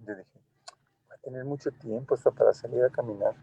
Yo dije, va a tener mucho tiempo hasta para salir a caminar.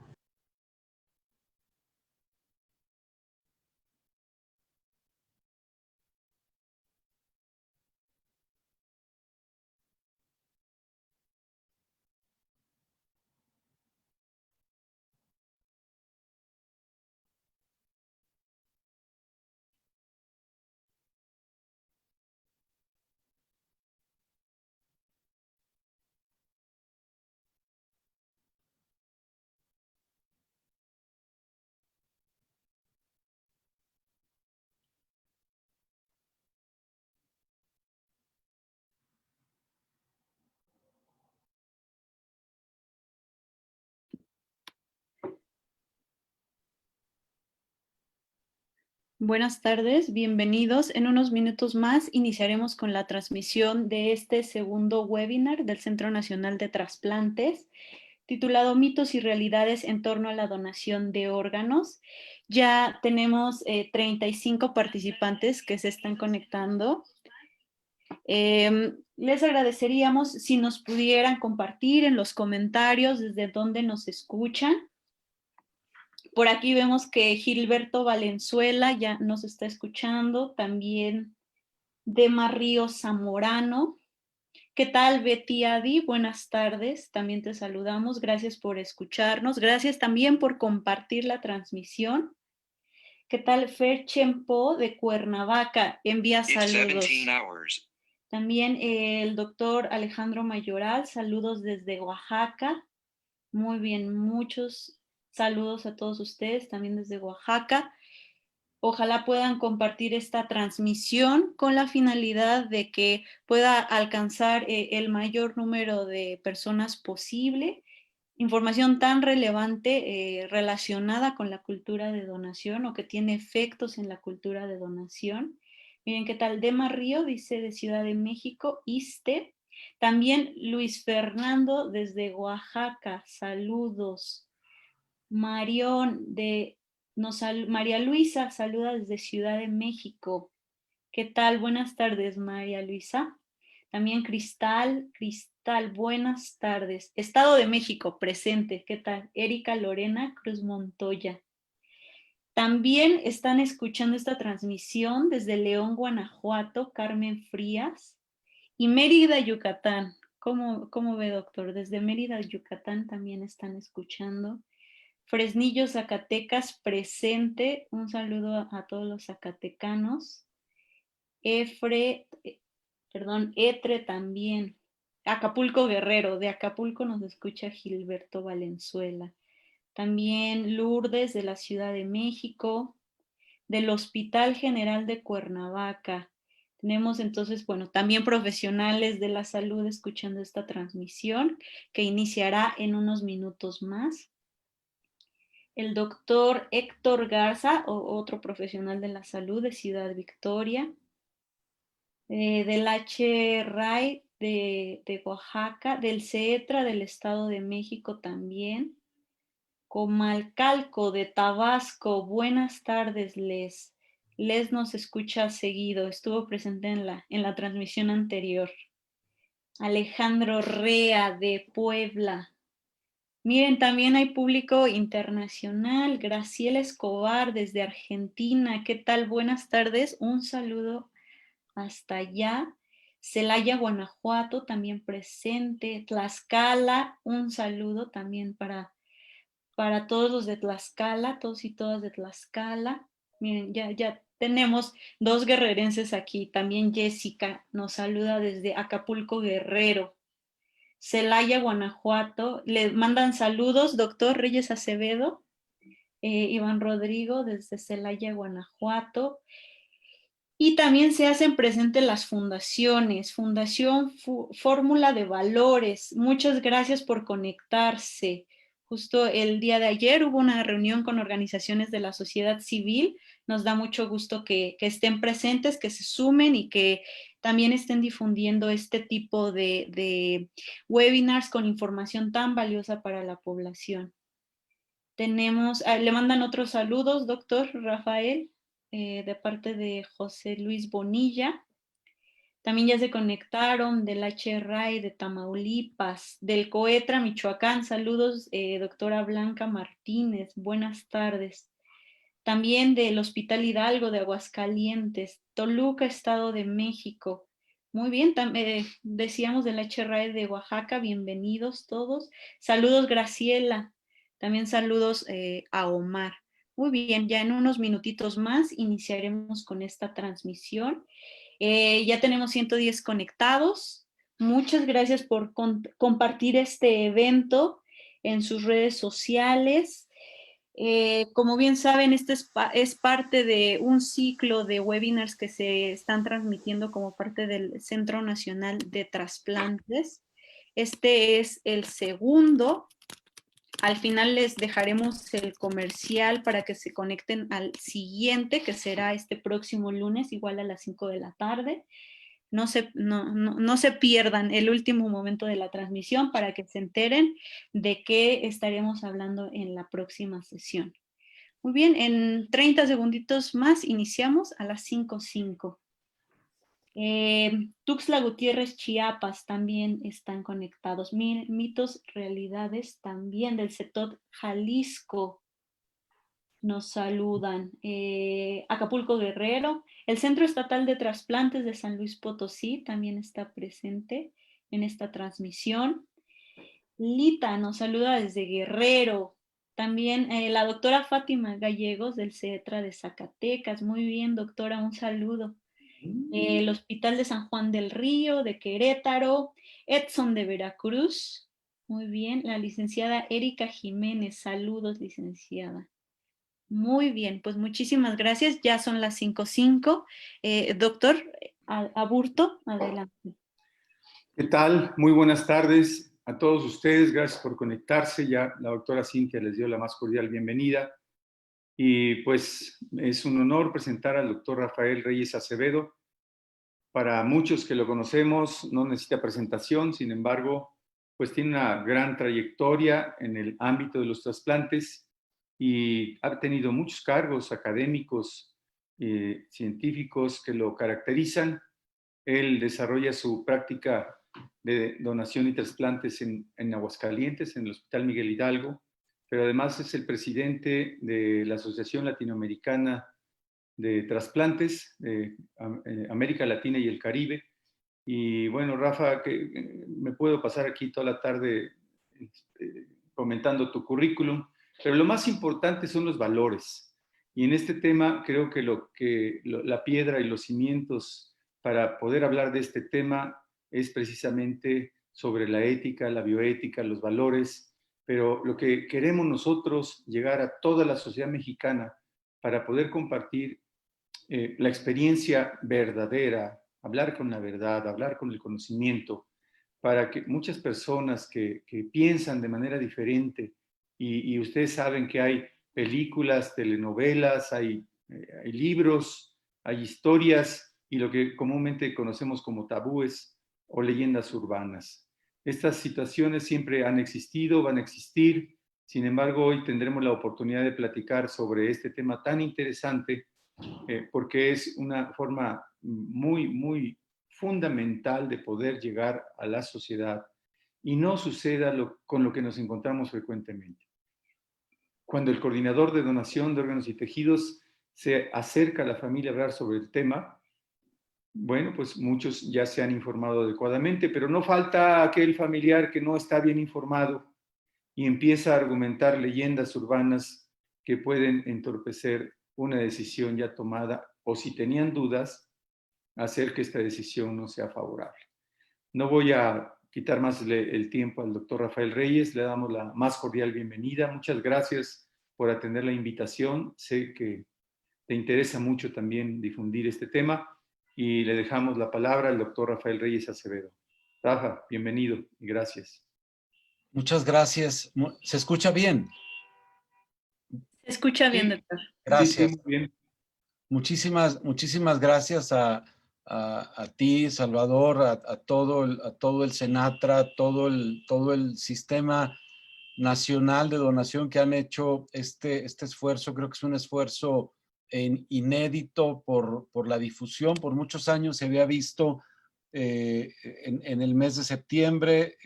Buenas tardes, bienvenidos. En unos minutos más iniciaremos con la transmisión de este segundo webinar del Centro Nacional de Trasplantes, titulado Mitos y Realidades en torno a la donación de órganos. Ya tenemos 35 participantes que se están conectando. Les agradeceríamos si nos pudieran compartir en los comentarios desde dónde nos escuchan. Por aquí vemos que Gilberto Valenzuela ya nos está escuchando, también Dema Ríos Zamorano. ¿Qué tal, Betty Adi? Buenas tardes, también te saludamos, gracias por escucharnos, gracias también por compartir la transmisión. ¿Qué tal, Fer Chempo de Cuernavaca? Envía saludos. También el doctor Alejandro Mayoral, saludos desde Oaxaca. Muy bien, muchos saludos a todos ustedes, también desde Oaxaca. Ojalá puedan compartir esta transmisión con la finalidad de que pueda alcanzar el mayor número de personas posible. Información tan relevante relacionada con la cultura de donación o que tiene efectos en la cultura de donación. Miren qué tal, Dema Río dice de Ciudad de México, ISSSTE. También Luis Fernando desde Oaxaca, saludos. María Luisa saluda desde Ciudad de México. ¿Qué tal? Buenas tardes, María Luisa. También Cristal, buenas tardes. Estado de México, presente. ¿Qué tal? Erika Lorena Cruz Montoya. También están escuchando esta transmisión desde León, Guanajuato, Carmen Frías. Y Mérida, Yucatán. ¿Cómo ve, doctor? Desde Mérida, Yucatán también están escuchando. Fresnillo, Zacatecas, presente. Un saludo a todos los zacatecanos. Etre también. Acapulco Guerrero, de Acapulco nos escucha Gilberto Valenzuela. También Lourdes de la Ciudad de México, del Hospital General de Cuernavaca. Tenemos entonces, bueno, también profesionales de la salud escuchando esta transmisión que iniciará en unos minutos más. El doctor Héctor Garza, otro profesional de la salud de Ciudad Victoria. Del HRAI de Oaxaca, del CETRA del Estado de México también. Comalcalco de Tabasco, buenas tardes, Les. Les nos escucha seguido, estuvo presente en la transmisión anterior. Alejandro Rea de Puebla. Miren, también hay público internacional. Graciela Escobar desde Argentina. ¿Qué tal? Buenas tardes. Un saludo hasta allá. Celaya, Guanajuato, también presente. Tlaxcala, un saludo también para todos los de Tlaxcala, todos y todas de Tlaxcala. Miren, ya tenemos 2 guerrerenses aquí. También Jessica nos saluda desde Acapulco, Guerrero. Celaya, Guanajuato. Le mandan saludos, doctor Reyes Acevedo. Iván Rodrigo desde Celaya, Guanajuato. Y también se hacen presentes las fundaciones. Fundación Fórmula de Valores. Muchas gracias por conectarse. Justo el día de ayer hubo una reunión con organizaciones de la sociedad civil. Nos da mucho gusto que estén presentes, que se sumen y que también estén difundiendo este tipo de webinars con información tan valiosa para la población. Le mandan otros saludos, doctor Rafael, de parte de José Luis Bonilla. También ya se conectaron del HRAI de Tamaulipas, del COETRA Michoacán. Saludos, doctora Blanca Martínez. Buenas tardes. También del Hospital Hidalgo de Aguascalientes, Toluca, Estado de México. Muy bien, decíamos del HRAE de Oaxaca, bienvenidos todos. Saludos, Graciela. También saludos a Omar. Muy bien, ya en unos minutitos más iniciaremos con esta transmisión. Ya tenemos 110 conectados. Muchas gracias por compartir este evento en sus redes sociales. Como bien saben, este es parte de un ciclo de webinars que se están transmitiendo como parte del Centro Nacional de Trasplantes. Este es el segundo. Al final les dejaremos el comercial para que se conecten al siguiente, que será este próximo lunes, igual a las 5 de la tarde. No se pierdan el último momento de la transmisión para que se enteren de qué estaremos hablando en la próxima sesión. Muy bien, en 30 segunditos más iniciamos a las 5:05. Tuxtla Gutiérrez, Chiapas también están conectados. Mitos, realidades también del CETOT Jalisco nos saludan. Acapulco, Guerrero. El Centro Estatal de Trasplantes de San Luis Potosí también está presente en esta transmisión. Lita nos saluda desde Guerrero. También la doctora Fátima Gallegos del CETRA de Zacatecas. Muy bien, doctora, un saludo. El Hospital de San Juan del Río, de Querétaro. Edson de Veracruz. Muy bien, la licenciada Erika Jiménez. Saludos, licenciada. Muy bien, pues muchísimas gracias. Ya son las 5:05. Doctor Aburto, adelante. ¿Qué tal? Muy buenas tardes a todos ustedes. Gracias por conectarse. Ya la doctora Cintia les dio la más cordial bienvenida. Y pues es un honor presentar al doctor Rafael Reyes Acevedo. Para muchos que lo conocemos no necesita presentación, sin embargo, pues tiene una gran trayectoria en el ámbito de los trasplantes y ha tenido muchos cargos académicos, científicos que lo caracterizan. Él desarrolla su práctica de donación y trasplantes en Aguascalientes, en el Hospital Miguel Hidalgo, pero además es el presidente de la Asociación Latinoamericana de Trasplantes de América Latina y el Caribe. Y bueno, Rafa, que me puedo pasar aquí toda la tarde comentando tu currículum, pero lo más importante son los valores. Y en este tema creo que la piedra y los cimientos para poder hablar de este tema es precisamente sobre la ética, la bioética, los valores, pero lo que queremos nosotros llegar a toda la sociedad mexicana para poder compartir la experiencia verdadera, hablar con la verdad, hablar con el conocimiento, para que muchas personas que piensan de manera diferente, y ustedes saben que hay películas, telenovelas, hay libros, hay historias, y lo que comúnmente conocemos como tabúes o leyendas urbanas. Estas situaciones siempre han existido, van a existir. Sin embargo, hoy tendremos la oportunidad de platicar sobre este tema tan interesante, porque es una forma muy, muy fundamental de poder llegar a la sociedad y no suceda con lo que nos encontramos frecuentemente. Cuando el coordinador de donación de órganos y tejidos se acerca a la familia a hablar sobre el tema, bueno, pues muchos ya se han informado adecuadamente, pero no falta aquel familiar que no está bien informado y empieza a argumentar leyendas urbanas que pueden entorpecer una decisión ya tomada, o si tenían dudas, hacer que esta decisión no sea favorable. No voy a quitar más el tiempo al doctor Rafael Reyes, le damos la más cordial bienvenida. Muchas gracias por atender la invitación. Sé que te interesa mucho también difundir este tema y le dejamos la palabra al doctor Rafael Reyes Acevedo. Rafa, bienvenido y gracias. Muchas gracias. ¿Se escucha bien? Se escucha bien, doctor. Gracias. Sí, muy bien. Muchísimas gracias a ti, Salvador, a todo el Senatra, todo el sistema nacional de donación que han hecho este esfuerzo. Creo que es un esfuerzo inédito por la difusión. Por muchos años se había visto en el mes de septiembre,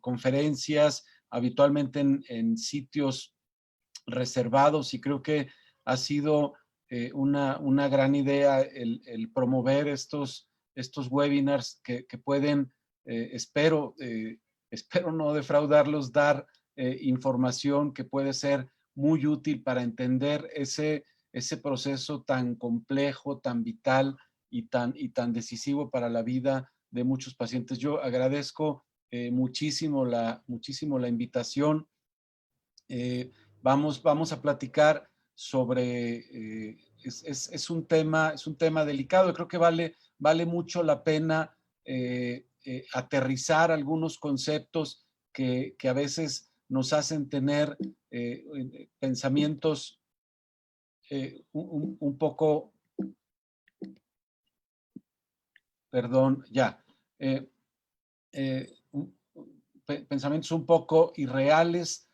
conferencias, habitualmente en sitios reservados, y creo que ha sido una gran idea el promover estos webinars que pueden, espero no defraudarlos, dar información que puede ser muy útil para entender ese proceso tan complejo, tan vital y tan decisivo para la vida de muchos pacientes. Yo agradezco muchísimo la invitación. Vamos a platicar sobre, es un tema delicado. Creo que vale mucho la pena aterrizar algunos conceptos que a veces nos hacen tener pensamientos un poco, perdón, ya, pensamientos un poco irreales,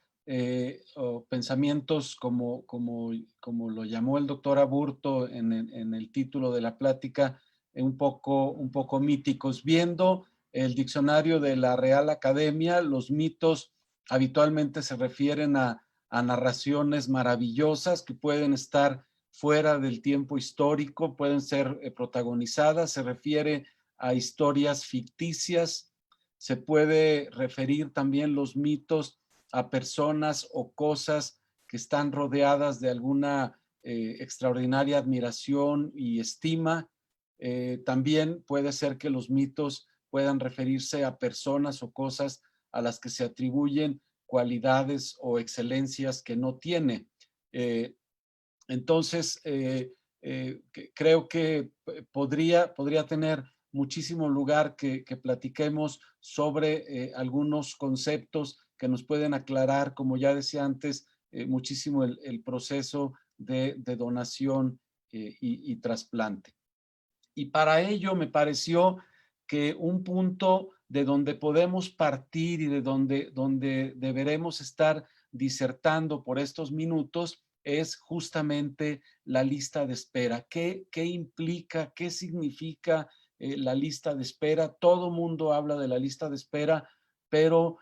o pensamientos como lo llamó el doctor Aburto en el título de la plática, un poco míticos. Viendo el diccionario de la Real Academia, los mitos habitualmente se refieren a narraciones maravillosas que pueden estar fuera del tiempo histórico, pueden ser protagonizadas, se refiere a historias ficticias. Se puede referir también los mitos a personas o cosas que están rodeadas de alguna extraordinaria admiración y estima. También puede ser que los mitos puedan referirse a personas o cosas a las que se atribuyen cualidades o excelencias que no tiene. Entonces, creo que podría tener muchísimo lugar que platiquemos sobre algunos conceptos que nos pueden aclarar, como ya decía antes, muchísimo el proceso de donación y trasplante. Y para ello me pareció que un punto de donde podemos partir y de donde deberemos estar disertando por estos minutos es justamente la lista de espera. ¿Qué implica? ¿Qué significa la lista de espera? Todo mundo habla de la lista de espera, pero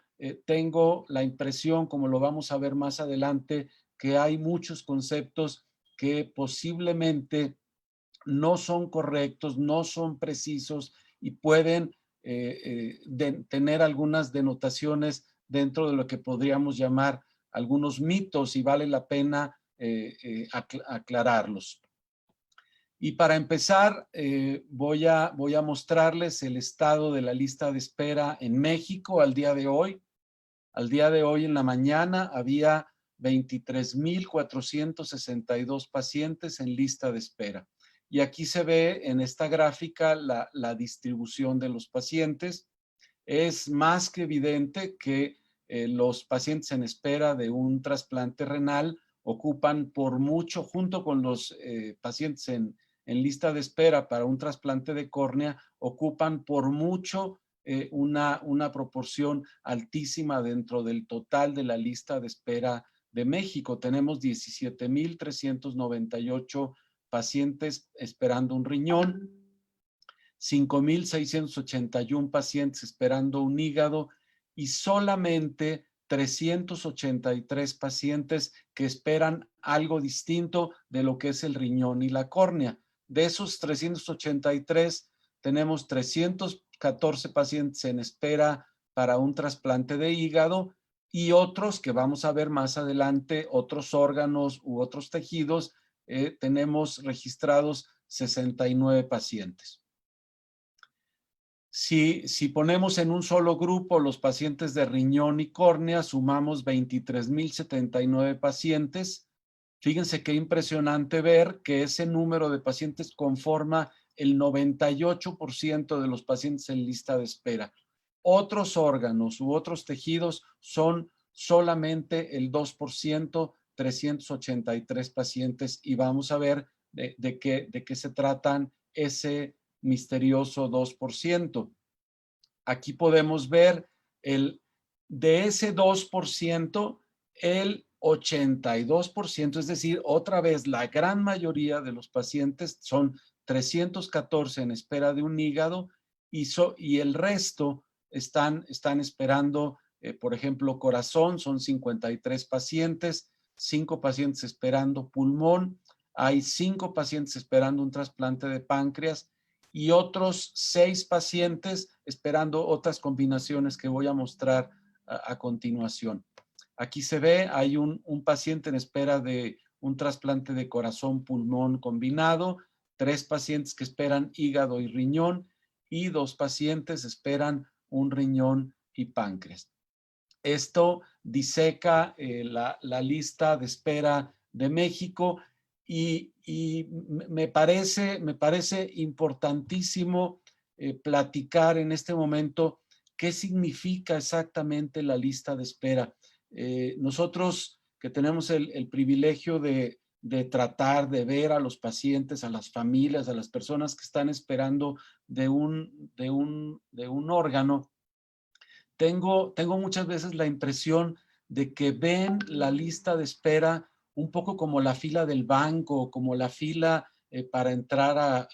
tengo la impresión, como lo vamos a ver más adelante, que hay muchos conceptos que posiblemente no son correctos, no son precisos y pueden tener algunas denotaciones dentro de lo que podríamos llamar algunos mitos, y vale la pena aclararlos. Y para empezar, voy a mostrarles el estado de la lista de espera en México al día de hoy. Al día de hoy en la mañana había 23,462 pacientes en lista de espera. Y aquí se ve en esta gráfica la distribución de los pacientes. Es más que evidente que los pacientes en espera de un trasplante renal ocupan por mucho, junto con los pacientes en lista de espera para un trasplante de córnea, ocupan por mucho una proporción altísima dentro del total de la lista de espera de México. Tenemos 17,398 pacientes esperando un riñón, 5,681 pacientes esperando un hígado y solamente 383 pacientes que esperan algo distinto de lo que es el riñón y la córnea. De esos 383, tenemos 314 pacientes en espera para un trasplante de hígado y otros que vamos a ver más adelante, otros órganos u otros tejidos, tenemos registrados 69 pacientes. Si ponemos en un solo grupo los pacientes de riñón y córnea, sumamos 23,079 pacientes. Fíjense qué impresionante ver que ese número de pacientes conforma el 98% de los pacientes en lista de espera. Otros órganos u otros tejidos son solamente el 2%, 383 pacientes, y vamos a ver de qué se tratan ese misterioso 2%. Aquí podemos ver de ese 2%, el 82%, es decir, otra vez la gran mayoría de los pacientes, son 314 en espera de un hígado y el resto están esperando, por ejemplo, corazón, son 53 pacientes, 5 pacientes esperando pulmón, hay 5 pacientes esperando un trasplante de páncreas y otros 6 pacientes esperando otras combinaciones que voy a mostrar a continuación. Aquí se ve, hay un paciente en espera de un trasplante de corazón-pulmón combinado, 3 pacientes que esperan hígado y riñón y 2 pacientes esperan un riñón y páncreas. Esto diseca la lista de espera de México y me parece importantísimo platicar en este momento qué significa exactamente la lista de espera. Nosotros que tenemos el privilegio de tratar de ver a los pacientes, a las familias, a las personas que están esperando de un órgano, tengo muchas veces la impresión de que ven la lista de espera un poco como la fila del banco, como la fila para entrar a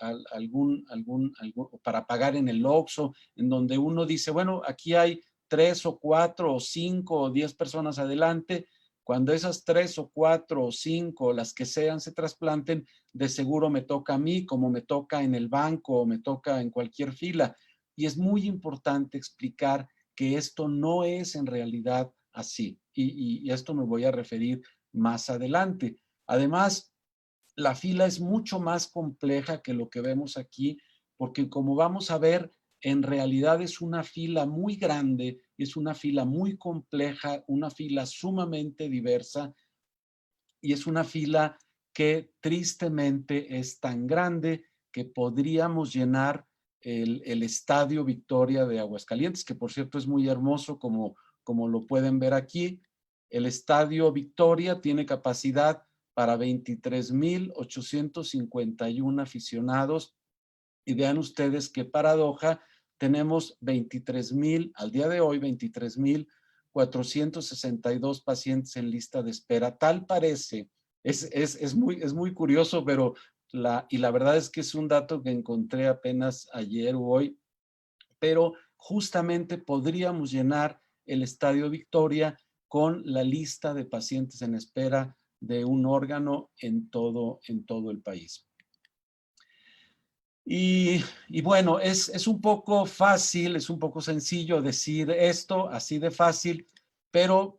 para pagar en el Oxxo, en donde uno dice, bueno, aquí hay 3 o 4 o 5 o 10 personas adelante. Cuando esas 3 o 4 o 5, las que sean, se trasplanten, de seguro me toca a mí, como me toca en el banco o me toca en cualquier fila. Y es muy importante explicar que esto no es en realidad así. Y esto me voy a referir más adelante. Además, la fila es mucho más compleja que lo que vemos aquí, porque como vamos a ver, en realidad es una fila muy grande, es una fila muy compleja, una fila sumamente diversa y es una fila que tristemente es tan grande que podríamos llenar el Estadio Victoria de Aguascalientes, que por cierto es muy hermoso como lo pueden ver aquí. El Estadio Victoria tiene capacidad para 23,851 aficionados y vean ustedes qué paradoja, tenemos 23,000, al día de hoy 23,462 pacientes en lista de espera. Tal parece, es muy curioso, pero la verdad es que es un dato que encontré apenas ayer o hoy, pero justamente podríamos llenar el Estadio Victoria con la lista de pacientes en espera de un órgano en todo el país. Y bueno, es un poco fácil, es un poco sencillo decir esto así de fácil, pero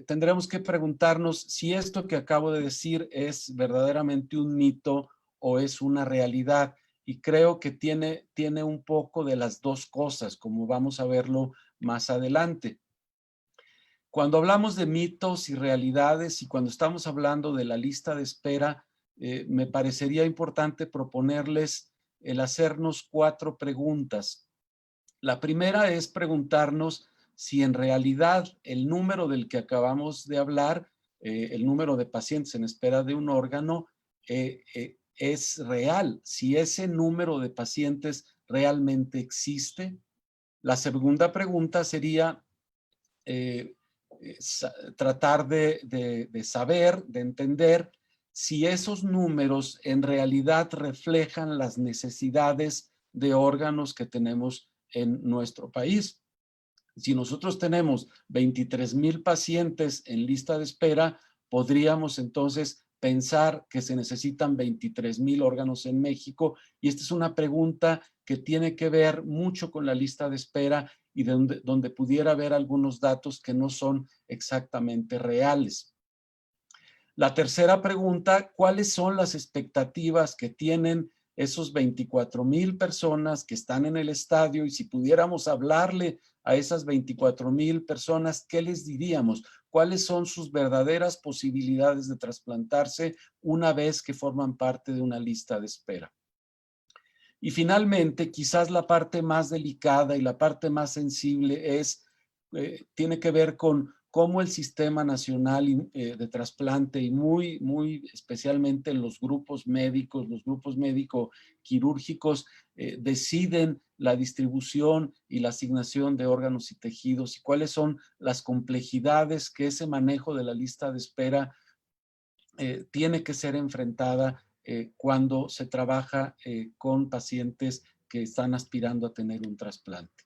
tendremos que preguntarnos si esto que acabo de decir es verdaderamente un mito o es una realidad. Y creo que tiene un poco de las dos cosas, como vamos a verlo más adelante. Cuando hablamos de mitos y realidades y cuando estamos hablando de la lista de espera, me parecería importante proponerles el hacernos 4 preguntas. La primera es preguntarnos si en realidad el número del que acabamos de hablar, el número de pacientes en espera de un órgano, es real, si ese número de pacientes realmente existe. La segunda pregunta sería tratar de saber, de entender si esos números en realidad reflejan las necesidades de órganos que tenemos en nuestro país. Si nosotros tenemos 23,000 pacientes en lista de espera, podríamos entonces pensar que se necesitan 23,000 órganos en México. Y esta es una pregunta que tiene que ver mucho con la lista de espera y donde pudiera haber algunos datos que no son exactamente reales. La tercera pregunta, ¿cuáles son las expectativas que tienen esos 24,000 personas que están en el estadio? Y si pudiéramos hablarle a esas 24,000 personas, ¿qué les diríamos? ¿Cuáles son sus verdaderas posibilidades de trasplantarse una vez que forman parte de una lista de espera? Y finalmente, quizás la parte más delicada y la parte más sensible tiene que ver con cómo el Sistema Nacional de Trasplante y muy especialmente los grupos médicos, los grupos médico-quirúrgicos deciden la distribución y la asignación de órganos y tejidos y cuáles son las complejidades que ese manejo de la lista de espera tiene que ser enfrentada cuando se trabaja con pacientes que están aspirando a tener un trasplante.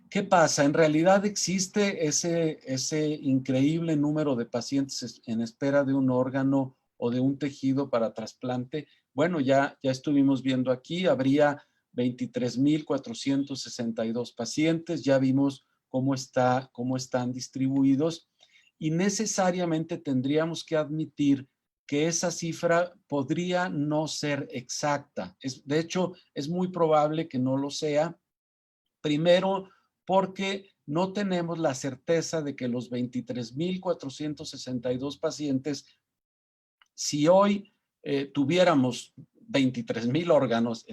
¿Qué pasa? En realidad existe ese increíble número de pacientes en espera de un órgano o de un tejido para trasplante. Bueno, ya estuvimos viendo aquí, habría 23,462 pacientes, ya vimos cómo están distribuidos y necesariamente tendríamos que admitir que esa cifra podría no ser exacta. De hecho, es muy probable que no lo sea. Primero, porque no tenemos la certeza de que los 23,462 pacientes, si hoy tuviéramos 23,000 órganos,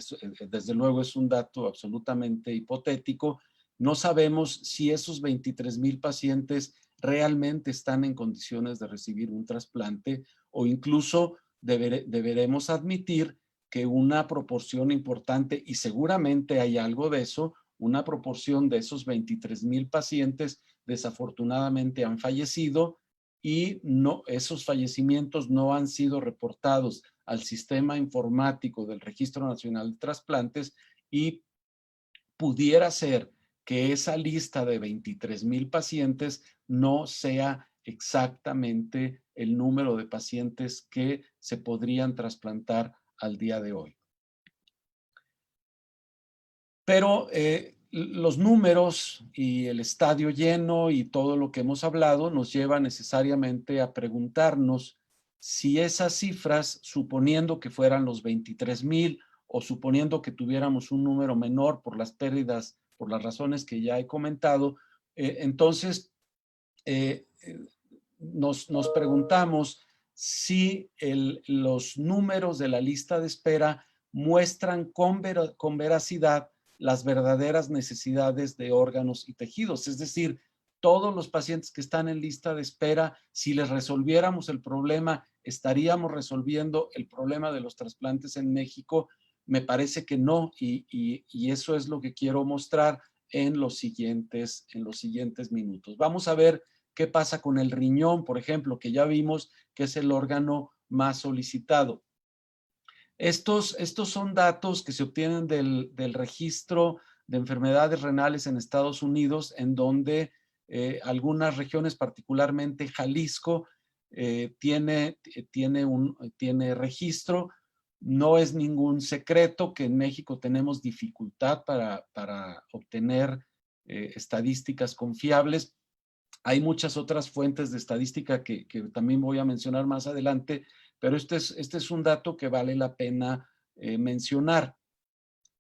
desde luego es un dato absolutamente hipotético, no sabemos si esos 23,000 pacientes realmente están en condiciones de recibir un trasplante o incluso deberemos admitir que una proporción importante, y seguramente hay algo de eso, una proporción de esos 23,000 pacientes desafortunadamente han fallecido y esos fallecimientos no han sido reportados al sistema informático del Registro Nacional de Trasplantes y pudiera ser que esa lista de 23,000 pacientes no sea exactamente el número de pacientes que se podrían trasplantar al día de hoy. Pero los números y el estadio lleno y todo lo que hemos hablado nos lleva necesariamente a preguntarnos si esas cifras, suponiendo que fueran los 23,000 o suponiendo que tuviéramos un número menor por las pérdidas, por las razones que ya he comentado, entonces nos preguntamos si los números de la lista de espera muestran con veracidad las verdaderas necesidades de órganos y tejidos. Es decir, todos los pacientes que están en lista de espera, si les resolviéramos el problema, ¿estaríamos resolviendo el problema de los trasplantes en México? Me parece que no, y eso es lo que quiero mostrar en los siguientes minutos. Vamos a ver qué pasa con el riñón, por ejemplo, que ya vimos que es el órgano más solicitado. Estos son datos que se obtienen del registro de enfermedades renales en Estados Unidos, en donde algunas regiones, particularmente Jalisco, tiene registro. No es ningún secreto que en México tenemos dificultad para obtener estadísticas confiables. Hay muchas otras fuentes de estadística que también voy a mencionar más adelante, pero este es un dato que vale la pena mencionar.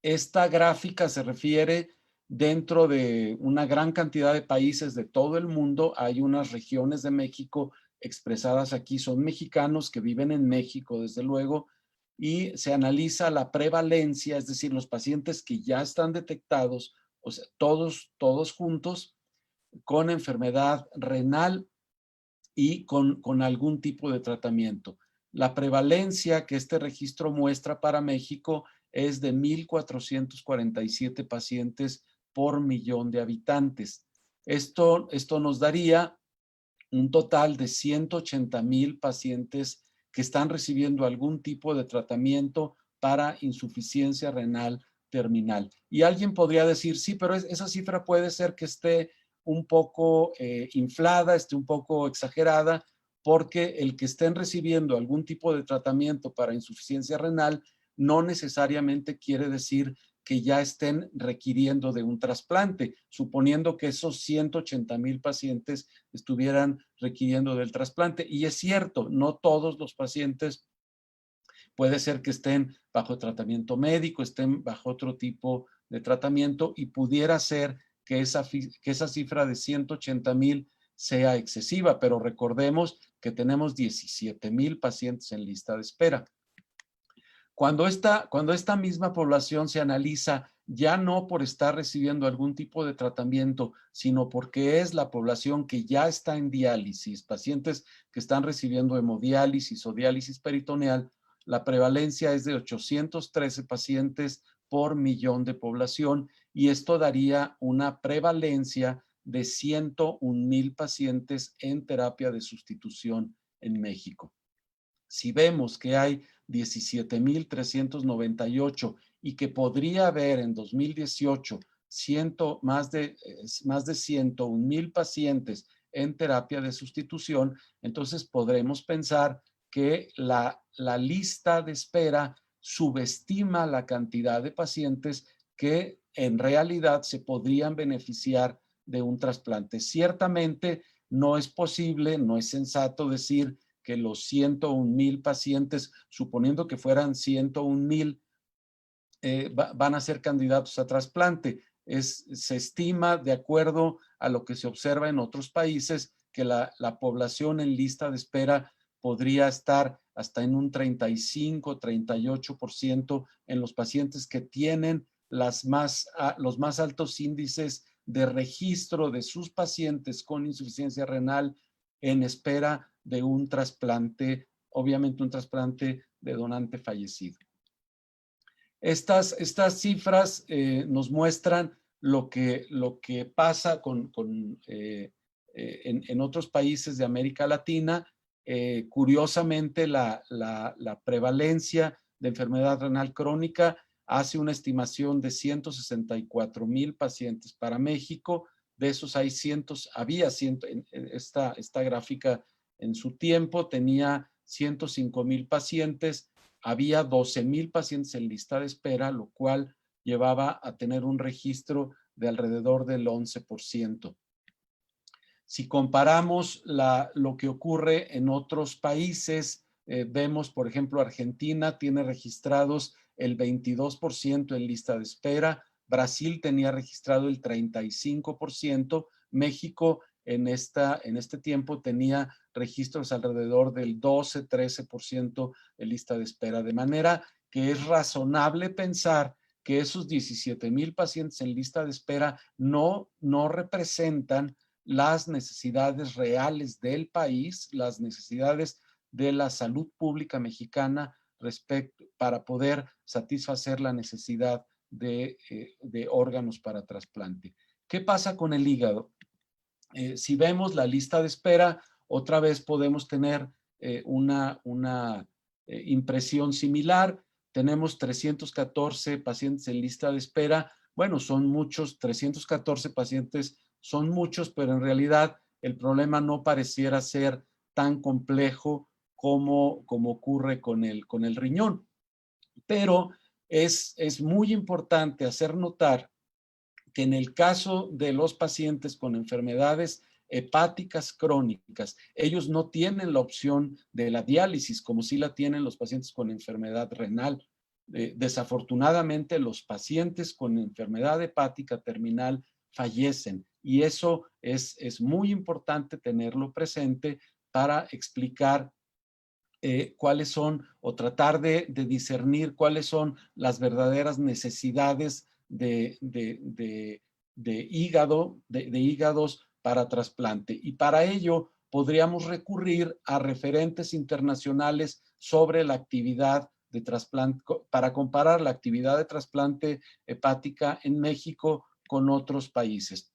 Esta gráfica se refiere dentro de una gran cantidad de países de todo el mundo. Hay unas regiones de México expresadas aquí, son mexicanos que viven en México, desde luego, y se analiza la prevalencia, es decir, los pacientes que ya están detectados, o sea, todos juntos, con enfermedad renal y con algún tipo de tratamiento. La prevalencia que este registro muestra para México es de 1,447 pacientes por millón de habitantes. Esto nos daría un total de 180,000 pacientes que están recibiendo algún tipo de tratamiento para insuficiencia renal terminal. Y alguien podría decir, sí, pero esa cifra puede ser que esté un poco inflada, esté un poco exagerada, porque el que estén recibiendo algún tipo de tratamiento para insuficiencia renal no necesariamente quiere decir que ya estén requiriendo de un trasplante, suponiendo que esos 180,000 pacientes estuvieran requiriendo del trasplante. Y es cierto, no todos los pacientes puede ser que estén bajo tratamiento médico, estén bajo otro tipo de tratamiento y pudiera ser que esa cifra de 180,000 sea excesiva, pero recordemos que tenemos 17,000 pacientes en lista de espera. Cuando esta misma población se analiza, ya no por estar recibiendo algún tipo de tratamiento, sino porque es la población que ya está en diálisis, pacientes que están recibiendo hemodiálisis o diálisis peritoneal, la prevalencia es de 813 pacientes por millón de población y esto daría una prevalencia de 101,000 pacientes en terapia de sustitución en México. Si vemos que hay 17,398 y que podría haber en 2018 más de 101,000 pacientes en terapia de sustitución, entonces podremos pensar que la lista de espera subestima la cantidad de pacientes que en realidad se podrían beneficiar de un trasplante. Ciertamente no es posible, no es sensato decir que los 101,000 pacientes, suponiendo que fueran 101,000, van a ser candidatos a trasplante. Se estima, de acuerdo a lo que se observa en otros países, que la población en lista de espera podría estar hasta en un 35, 38% en los pacientes que tienen los más altos índices de registro de sus pacientes con insuficiencia renal en espera de un trasplante, obviamente un trasplante de donante fallecido. Estas cifras nos muestran lo que pasa en otros países de América Latina. Curiosamente, la prevalencia de enfermedad renal crónica hace una estimación de 164,000 pacientes para México. De esos esta gráfica en su tiempo tenía 105,000 pacientes. Había 12,000 pacientes en lista de espera, lo cual llevaba a tener un registro de alrededor del 11%. Si comparamos lo que ocurre en otros países, vemos, por ejemplo, Argentina tiene registrados el 22% en lista de espera, Brasil tenía registrado el 35%, México en este tiempo tenía registros alrededor del 12-13% en lista de espera, de manera que es razonable pensar que esos 17,000 pacientes en lista de espera no representan las necesidades reales del país, las necesidades de la salud pública mexicana para poder satisfacer la necesidad de órganos para trasplante. ¿Qué pasa con el hígado? Si vemos la lista de espera, otra vez podemos tener una impresión similar. Tenemos 314 pacientes en lista de espera. Bueno, son muchos, 314 pacientes son muchos, pero en realidad el problema no pareciera ser tan complejo como ocurre con el riñón. Pero es muy importante hacer notar que en el caso de los pacientes con enfermedades hepáticas crónicas, ellos no tienen la opción de la diálisis como sí la tienen los pacientes con enfermedad renal. Desafortunadamente, los pacientes con enfermedad hepática terminal fallecen y eso es muy importante tenerlo presente para explicar cuáles son o tratar de discernir cuáles son las verdaderas necesidades de hígados para trasplante. Y para ello podríamos recurrir a referentes internacionales sobre la actividad de trasplante, para comparar la actividad de trasplante hepática en México con otros países.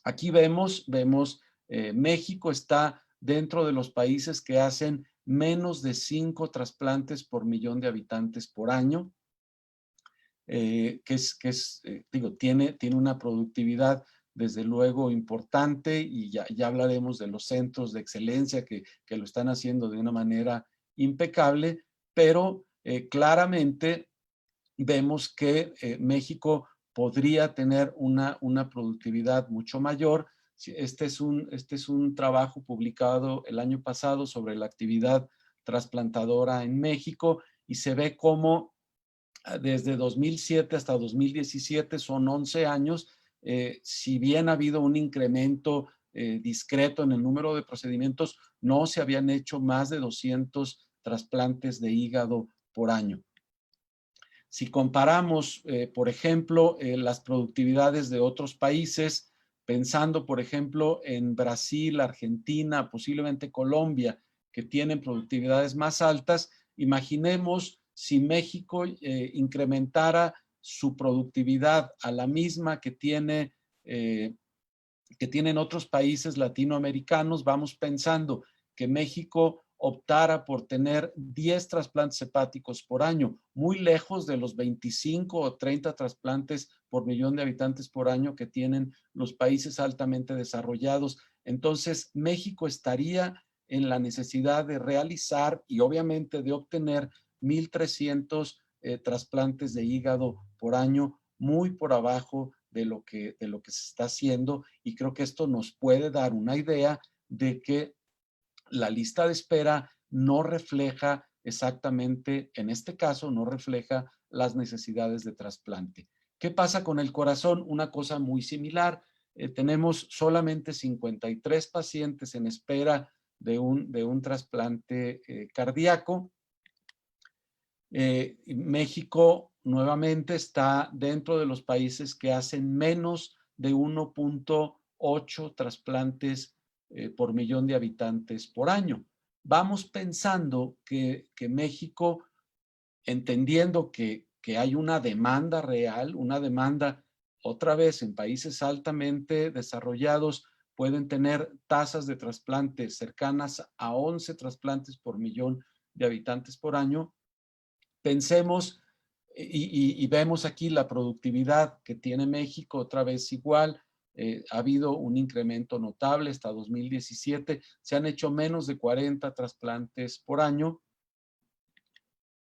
Aquí vemos México está dentro de los países que hacen menos de 5 trasplantes por millón de habitantes por año, tiene una productividad desde luego importante y ya hablaremos de los centros de excelencia que lo están haciendo de una manera impecable, pero claramente vemos que México podría tener una productividad mucho mayor. Este es un trabajo publicado el año pasado sobre la actividad trasplantadora en México y se ve cómo desde 2007 hasta 2017, son 11 años, si bien ha habido un incremento discreto en el número de procedimientos, no se habían hecho más de 200 trasplantes de hígado por año. Si comparamos, por ejemplo, las productividades de otros países, pensando, por ejemplo, en Brasil, Argentina, posiblemente Colombia, que tienen productividades más altas, imaginemos si México incrementara su productividad a la misma que tienen otros países latinoamericanos. Vamos pensando que México optara por tener 10 trasplantes hepáticos por año, muy lejos de los 25 o 30 trasplantes por millón de habitantes por año que tienen los países altamente desarrollados. Entonces, México estaría en la necesidad de realizar y obviamente de obtener 1,300 trasplantes de hígado por año, muy por abajo de lo que se está haciendo, y creo que esto nos puede dar una idea de que la lista de espera no refleja exactamente, en este caso, no refleja las necesidades de trasplante. ¿Qué pasa con el corazón? Una cosa muy similar. Tenemos solamente 53 pacientes en espera de un trasplante cardíaco. México nuevamente está dentro de los países que hacen menos de 1.8 trasplantes por millón de habitantes por año. Vamos pensando que México, entendiendo que hay una demanda real, una demanda, otra vez, en países altamente desarrollados, pueden tener tasas de trasplantes cercanas a 11 trasplantes por millón de habitantes por año. Pensemos y vemos aquí la productividad que tiene México, otra vez igual. Ha habido un incremento notable hasta 2017. Se han hecho menos de 40 trasplantes por año.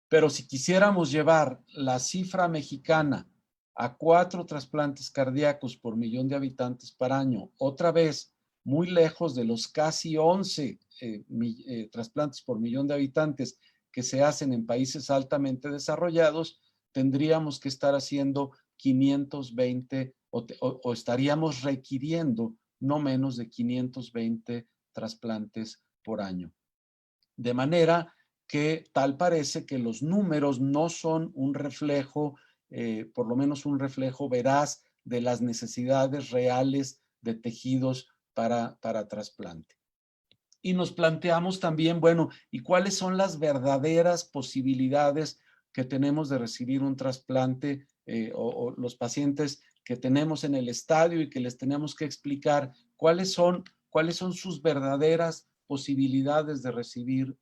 Pero si quisiéramos llevar la cifra mexicana a 4 trasplantes cardíacos por millón de habitantes por año, otra vez muy lejos de los casi 11 trasplantes por millón de habitantes que se hacen en países altamente desarrollados, tendríamos que estar haciendo 520 o estaríamos requiriendo no menos de 520 trasplantes por año. De manera que tal parece que los números no son un reflejo, por lo menos un reflejo veraz de las necesidades reales de tejidos para trasplante. Y nos planteamos también, bueno, ¿y cuáles son las verdaderas posibilidades que tenemos de recibir un trasplante o los pacientes que tenemos en el estadio y que les tenemos que explicar cuáles son sus verdaderas posibilidades de recibir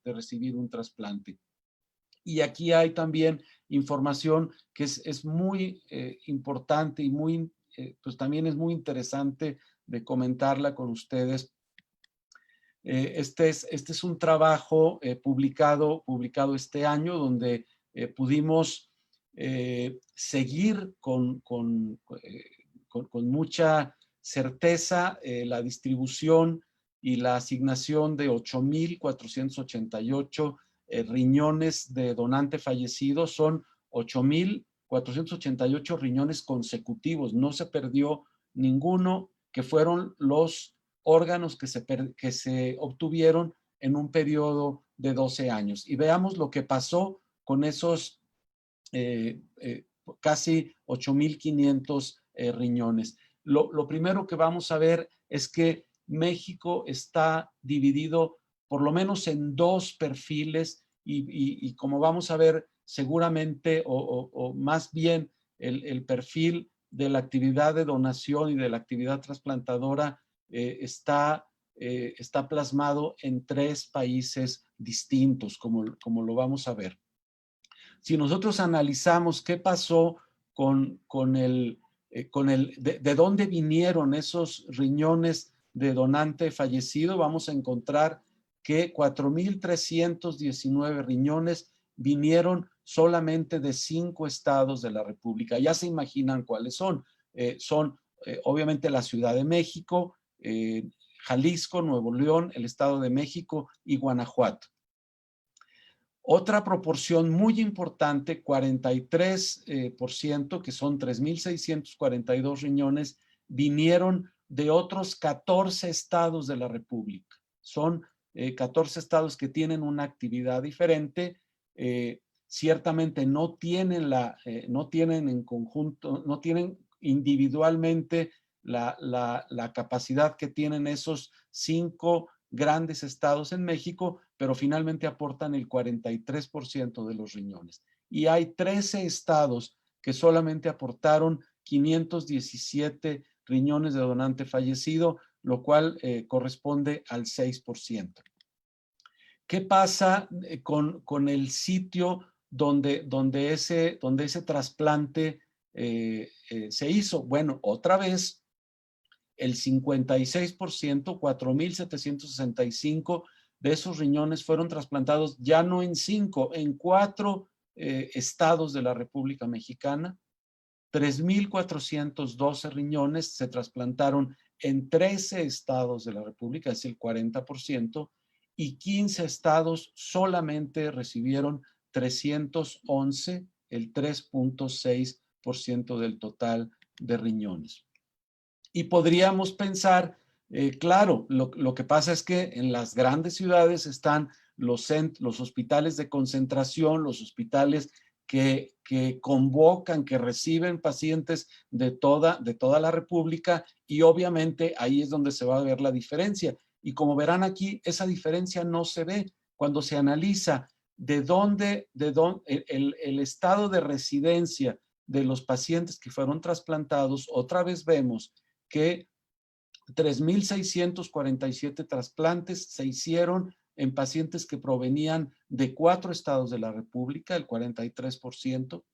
un trasplante? Y aquí hay también información que es muy importante y pues también es muy interesante de comentarla con ustedes. Este es un trabajo publicado este año donde pudimos seguir con mucha certeza la distribución y la asignación de 8,488 riñones de donante fallecido. Son 8,488 riñones consecutivos, no se perdió ninguno, que fueron los órganos que se obtuvieron en un periodo de 12 años. Y veamos lo que pasó con esos casi 8,500 riñones. Lo primero que vamos a ver es que México está dividido por lo menos en 2 perfiles y como vamos a ver seguramente o más bien el perfil de la actividad de donación y de la actividad trasplantadora está plasmado en 3 países distintos, como lo vamos a ver. Si nosotros analizamos qué pasó de dónde vinieron esos riñones de donante fallecido, vamos a encontrar que 4,319 riñones vinieron solamente de 5 estados de la República. Ya se imaginan cuáles son. Son obviamente la Ciudad de México, Jalisco, Nuevo León, el Estado de México y Guanajuato. Otra proporción muy importante, 43%, que son 3,642 riñones, vinieron de otros 14 estados de la República. Son 14 estados que tienen una actividad diferente. Ciertamente no tienen en conjunto, no tienen individualmente la capacidad que tienen esos 5 grandes estados en México, pero finalmente aportan el 43% de los riñones. Y hay 13 estados que solamente aportaron 517 riñones de donante fallecido, lo cual corresponde al 6%. ¿qué pasa con el sitio donde ese trasplante se hizo? Bueno, otra vez, el 56%, 4,765 de esos riñones fueron trasplantados ya no en 5, en 4 estados de la República Mexicana. 3,412 riñones se trasplantaron en 13 estados de la República, es el 40%, y 15 estados solamente recibieron 311, el 3,6% del total de riñones. Y podríamos pensar, claro, lo que pasa es que en las grandes ciudades están los hospitales de concentración, los hospitales que convocan, que reciben pacientes de toda la República, y obviamente ahí es donde se va a ver la diferencia. Y como verán aquí, esa diferencia no se ve cuando se analiza de dónde el estado de residencia de los pacientes que fueron trasplantados. Otra vez vemos que 3,647 trasplantes se hicieron en pacientes que provenían de 4 estados de la República, el 43%.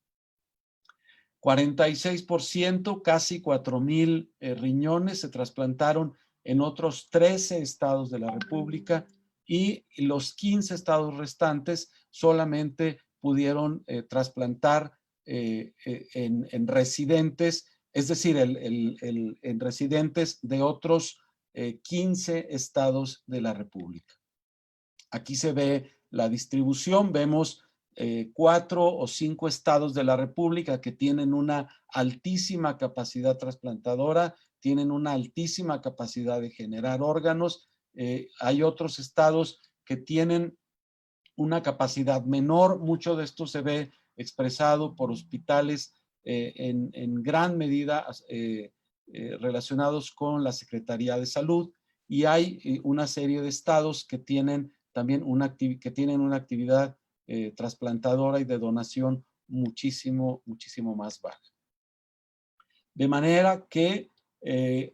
46%, casi 4,000 riñones se trasplantaron en otros 13 estados de la República, y los 15 estados restantes solamente pudieron trasplantar en residentes, es decir, en residentes de otros 15 estados de la República. Aquí se ve la distribución, vemos 4 o 5 estados de la República que tienen una altísima capacidad trasplantadora, tienen una altísima capacidad de generar órganos. Hay otros estados que tienen una capacidad menor. Mucho de esto se ve expresado por hospitales en gran medida relacionados con la Secretaría de Salud, y hay una serie de estados que tienen también una actividad trasplantadora y de donación muchísimo más baja. De manera que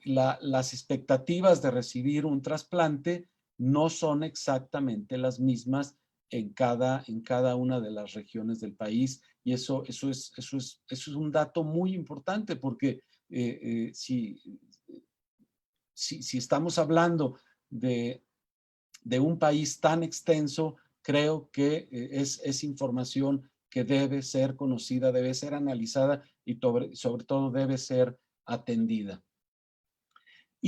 las expectativas de recibir un trasplante no son exactamente las mismas en cada una de las regiones del país, y eso es un dato muy importante, porque si estamos hablando de un país tan extenso, creo que es información que debe ser conocida, debe ser analizada y sobre todo debe ser atendida.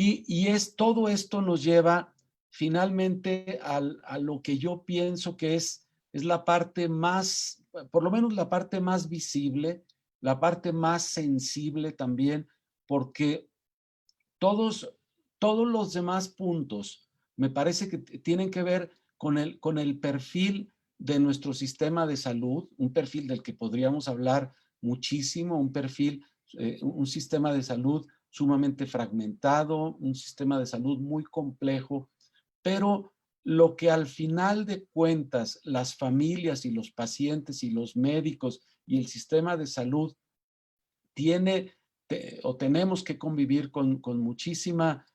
Y todo esto nos lleva finalmente a lo que yo pienso que es la parte más, por lo menos la parte más visible, la parte más sensible también, porque todos los demás puntos me parece que tienen que ver con el perfil de nuestro sistema de salud, un perfil del que podríamos hablar muchísimo, un sistema de salud sumamente fragmentado, un sistema de salud muy complejo, pero lo que al final de cuentas las familias y los pacientes y los médicos y el sistema de salud tenemos que convivir con muchísima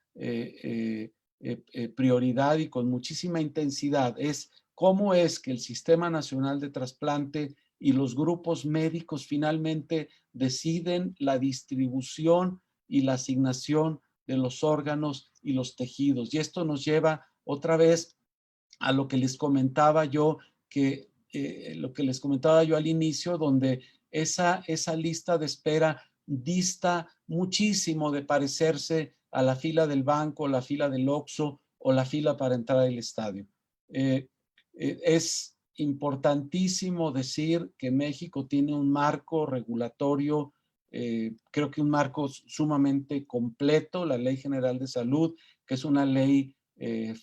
prioridad y con muchísima intensidad, es cómo es que el Sistema Nacional de Trasplante y los grupos médicos finalmente deciden la distribución y la asignación de los órganos y los tejidos. Y esto nos lleva otra vez a lo que les comentaba yo, al inicio, donde esa lista de espera dista muchísimo de parecerse a la fila del banco, la fila del Oxxo o la fila para entrar al estadio. Es importantísimo decir que México tiene un marco regulatorio, creo que un marco sumamente completo, la Ley General de Salud, que es una ley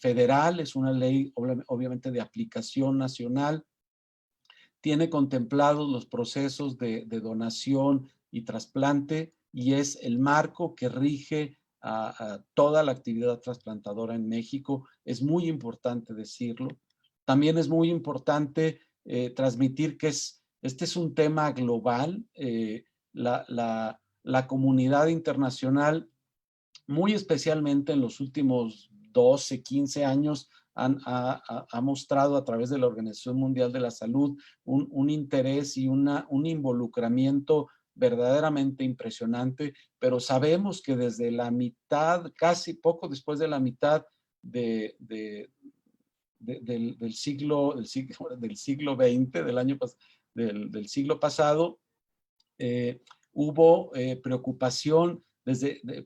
federal, es una ley obviamente de aplicación nacional, tiene contemplados los procesos de donación y trasplante, y es el marco que rige a toda la actividad trasplantadora en México. Es muy importante decirlo. También es muy importante transmitir que este es un tema global. La comunidad internacional, muy especialmente en los últimos 12, 15 años, ha mostrado a través de la Organización Mundial de la Salud un interés y un involucramiento verdaderamente impresionante, pero sabemos que desde la mitad, casi poco después de la mitad del siglo XX, del siglo pasado, hubo preocupación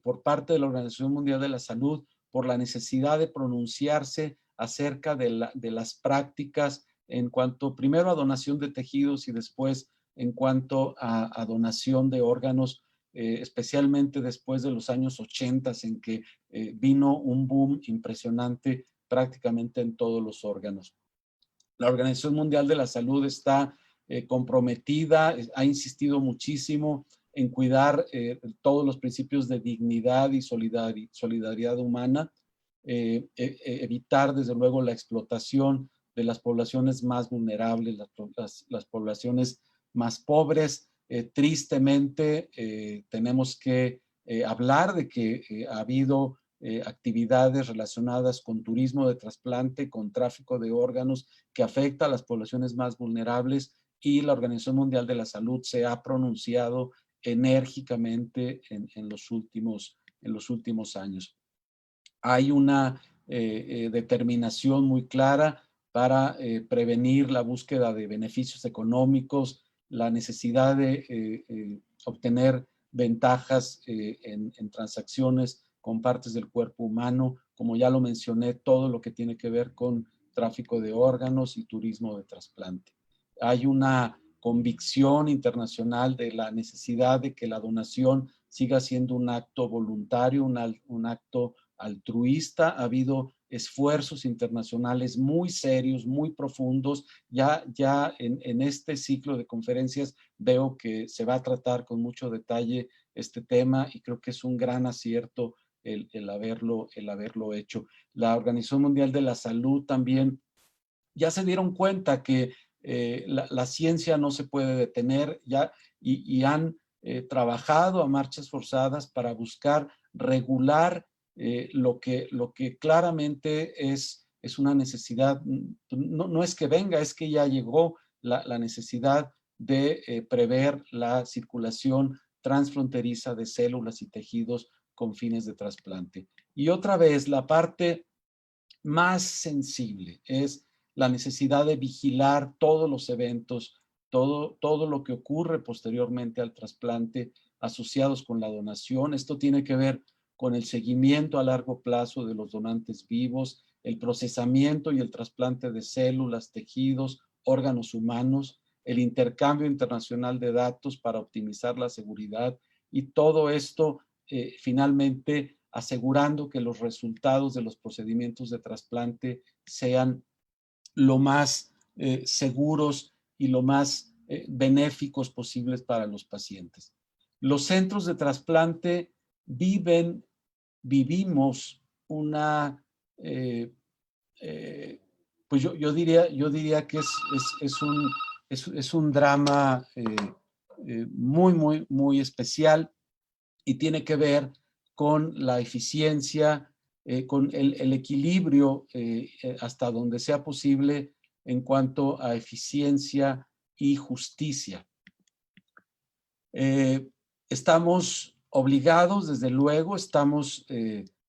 por parte de la Organización Mundial de la Salud por la necesidad de pronunciarse acerca de las prácticas en cuanto primero a donación de tejidos y después en cuanto a donación de órganos, especialmente después de los años 80 en que vino un boom impresionante prácticamente en todos los órganos. La Organización Mundial de la Salud está comprometida, ha insistido muchísimo en cuidar todos los principios de dignidad y solidaridad humana, evitar desde luego la explotación de las poblaciones más vulnerables, las poblaciones más pobres. Tristemente tenemos que hablar de que ha habido actividades relacionadas con turismo de trasplante, con tráfico de órganos que afecta a las poblaciones más vulnerables, y la Organización Mundial de la Salud se ha pronunciado enérgicamente en los últimos años. Hay una determinación muy clara para prevenir la búsqueda de beneficios económicos, la necesidad de obtener ventajas en transacciones con partes del cuerpo humano, como ya lo mencioné, todo lo que tiene que ver con tráfico de órganos y turismo de trasplante. Hay una convicción internacional de la necesidad de que la donación siga siendo un acto voluntario, un acto altruista. Ha habido esfuerzos internacionales muy serios, muy profundos. Ya en este ciclo de conferencias veo que se va a tratar con mucho detalle este tema y creo que es un gran acierto el haberlo hecho. La Organización Mundial de la Salud también ya se dieron cuenta que la ciencia no se puede detener y han trabajado a marchas forzadas para buscar regular lo que claramente es una necesidad. No es que venga, es que ya llegó la necesidad de prever la circulación transfronteriza de células y tejidos con fines de trasplante. Y otra vez, la parte más sensible es la necesidad de vigilar todos los eventos, todo lo que ocurre posteriormente al trasplante asociados con la donación. Esto tiene que ver con el seguimiento a largo plazo de los donantes vivos, el procesamiento y el trasplante de células, tejidos, órganos humanos, el intercambio internacional de datos para optimizar la seguridad, y todo esto finalmente asegurando que los resultados de los procedimientos de trasplante sean lo más seguros y lo más benéficos posibles para los pacientes. Los centros de trasplante vivimos una, pues yo diría que es un drama muy especial, y tiene que ver con la eficiencia, con el equilibrio hasta donde sea posible en cuanto a eficiencia y justicia. Estamos obligados, desde luego, estamos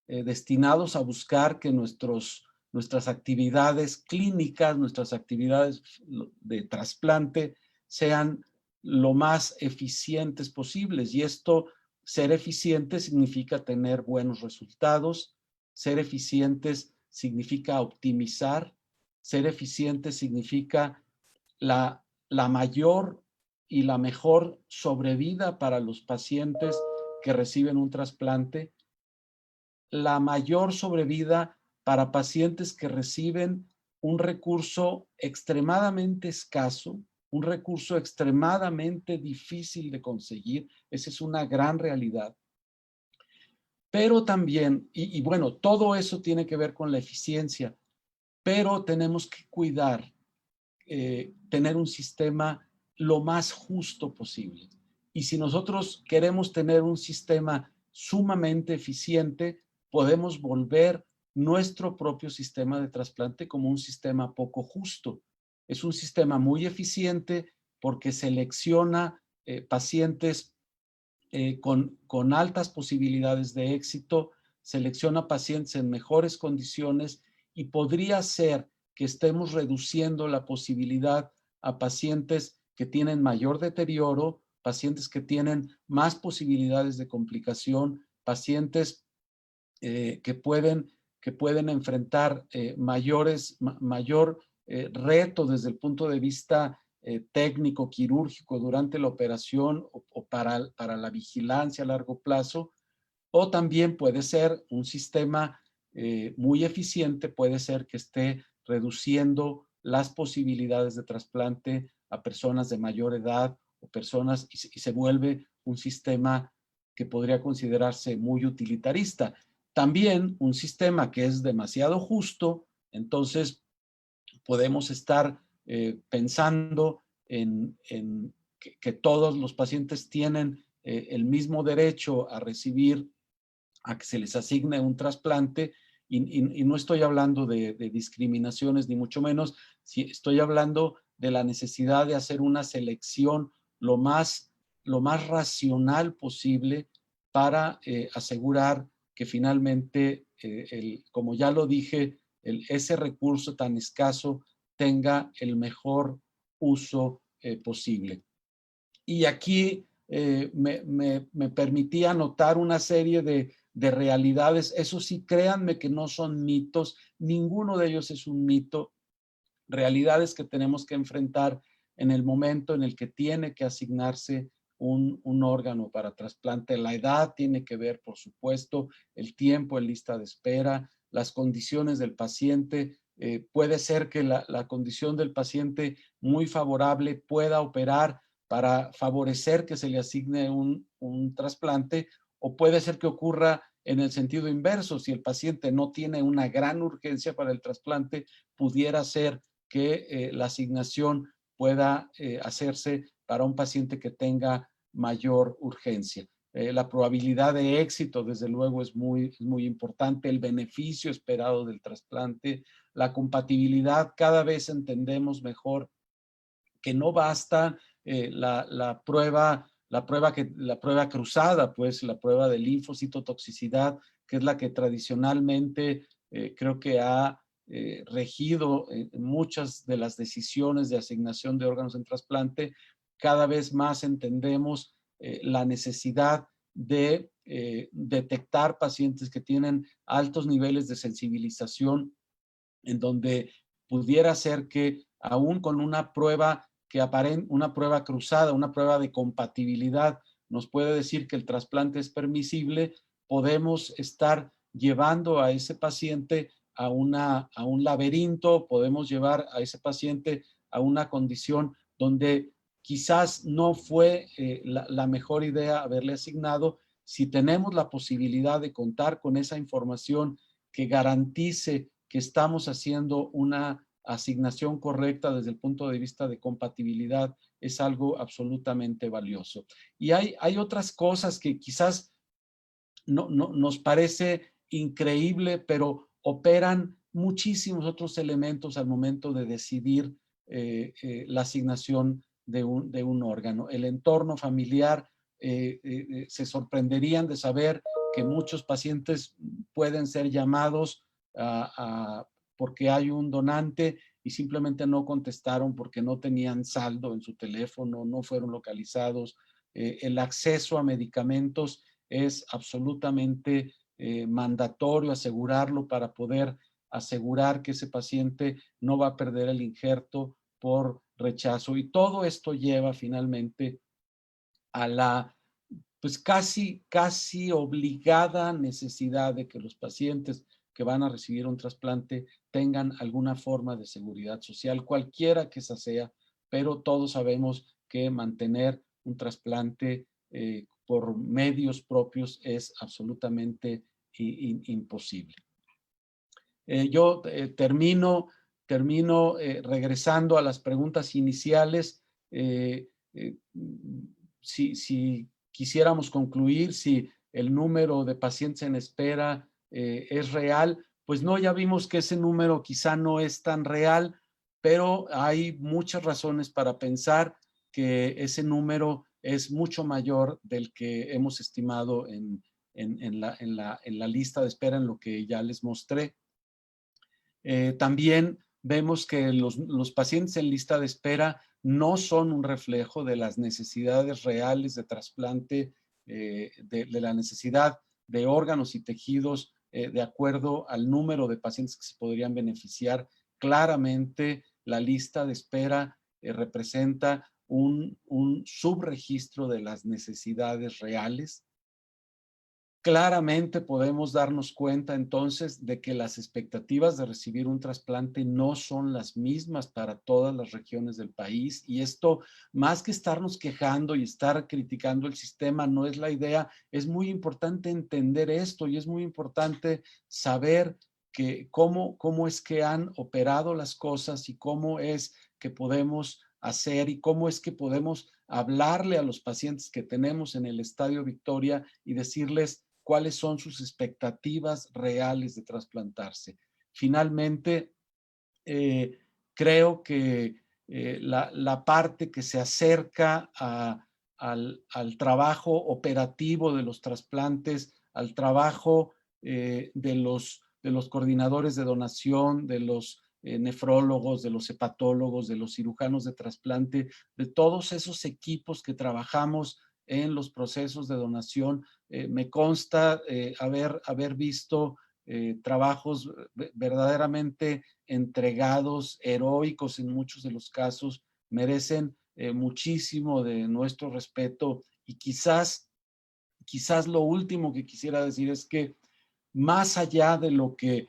destinados a buscar que nuestras actividades clínicas, nuestras actividades de trasplante sean lo más eficientes posibles, y esto, ser eficiente significa tener buenos resultados, ser eficientes significa optimizar, ser eficiente significa la mayor y la mejor sobrevida para los pacientes que reciben un trasplante, la mayor sobrevida para pacientes que reciben un recurso extremadamente escaso, un recurso extremadamente difícil de conseguir. Esa es una gran realidad. Pero también, y bueno, todo eso tiene que ver con la eficiencia, pero tenemos que cuidar, tener un sistema lo más justo posible. Y si nosotros queremos tener un sistema sumamente eficiente, podemos volver nuestro propio sistema de trasplante como un sistema poco justo. Es un sistema muy eficiente porque selecciona pacientes con altas posibilidades de éxito, selecciona pacientes en mejores condiciones y podría ser que estemos reduciendo la posibilidad a pacientes que tienen mayor deterioro, pacientes que tienen más posibilidades de complicación, pacientes que pueden enfrentar mayor reto desde el punto de vista técnico, quirúrgico durante la operación o para la vigilancia a largo plazo, o también puede ser un sistema muy eficiente, puede ser que esté reduciendo las posibilidades de trasplante a personas de mayor edad o personas y se vuelve un sistema que podría considerarse muy utilitarista. También un sistema que es demasiado justo, entonces podemos estar pensando en que todos los pacientes tienen el mismo derecho a recibir, a que se les asigne un trasplante, y no estoy hablando de discriminaciones ni mucho menos, estoy hablando de la necesidad de hacer una selección lo más racional posible para asegurar que finalmente, como ya lo dije, ese recurso tan escaso tenga el mejor uso posible. Y aquí me permitía anotar una serie de realidades. Eso sí, créanme que no son mitos, ninguno de ellos es un mito. Realidades que tenemos que enfrentar en el momento en el que tiene que asignarse un órgano para trasplante. La edad tiene que ver, por supuesto, el tiempo en lista de espera, las condiciones del paciente. Puede ser que la condición del paciente muy favorable pueda operar para favorecer que se le asigne un trasplante, o puede ser que ocurra en el sentido inverso. Si el paciente no tiene una gran urgencia para el trasplante, pudiera ser que la asignación pueda hacerse para un paciente que tenga mayor urgencia. La probabilidad de éxito, desde luego, es muy importante. El beneficio esperado del trasplante, la compatibilidad, cada vez entendemos mejor que no basta la prueba cruzada, pues la prueba de linfocitotoxicidad, que es la que tradicionalmente creo que ha regido muchas de las decisiones de asignación de órganos en trasplante. Cada vez más entendemos la necesidad de detectar pacientes que tienen altos niveles de sensibilización, en donde pudiera ser que aún con una prueba una prueba cruzada, una prueba de compatibilidad, nos puede decir que el trasplante es permisible, podemos estar llevando a ese paciente a un laberinto, podemos llevar a ese paciente a una condición donde quizás no fue la mejor idea haberle asignado. Si tenemos la posibilidad de contar con esa información que garantice que estamos haciendo una asignación correcta desde el punto de vista de compatibilidad, es algo absolutamente valioso. Y hay otras cosas que quizás no nos parece increíble, pero operan muchísimos otros elementos al momento de decidir la asignación de un órgano. El entorno familiar, se sorprenderían de saber que muchos pacientes pueden ser llamados porque hay un donante y simplemente no contestaron porque no tenían saldo en su teléfono, no fueron localizados. El acceso a medicamentos es absolutamente mandatorio asegurarlo para poder asegurar que ese paciente no va a perder el injerto por rechazo. Y todo esto lleva finalmente a la pues casi obligada necesidad de que los pacientes que van a recibir un trasplante tengan alguna forma de seguridad social, cualquiera que esa sea, pero todos sabemos que mantener un trasplante por medios propios es absolutamente imposible. Yo termino regresando a las preguntas iniciales. Si quisiéramos concluir si el número de pacientes en espera es real, pues no, ya vimos que ese número quizá no es tan real, pero hay muchas razones para pensar que ese número es mucho mayor del que hemos estimado en la lista de espera, en lo que ya les mostré. También vemos que los pacientes en lista de espera no son un reflejo de las necesidades reales de trasplante, de la necesidad de órganos y tejidos de acuerdo al número de pacientes que se podrían beneficiar. Claramente, la lista de espera representa un subregistro de las necesidades reales. Claramente podemos darnos cuenta entonces de que las expectativas de recibir un trasplante no son las mismas para todas las regiones del país, y esto, más que estarnos quejando y estar criticando el sistema, no es la idea. Es muy importante entender esto y es muy importante saber que cómo es que han operado las cosas y cómo es que podemos hacer y cómo es que podemos hablarle a los pacientes que tenemos en el Estadio Victoria y decirles cuáles son sus expectativas reales de trasplantarse. Finalmente, creo que la parte que se acerca al trabajo operativo de los trasplantes, al trabajo de los coordinadores de donación, de los nefrólogos, de los hepatólogos, de los cirujanos de trasplante, de todos esos equipos que trabajamos en los procesos de donación. Me consta haber visto trabajos verdaderamente entregados, heroicos en muchos de los casos, merecen muchísimo de nuestro respeto. Y quizás lo último que quisiera decir es que más allá de lo que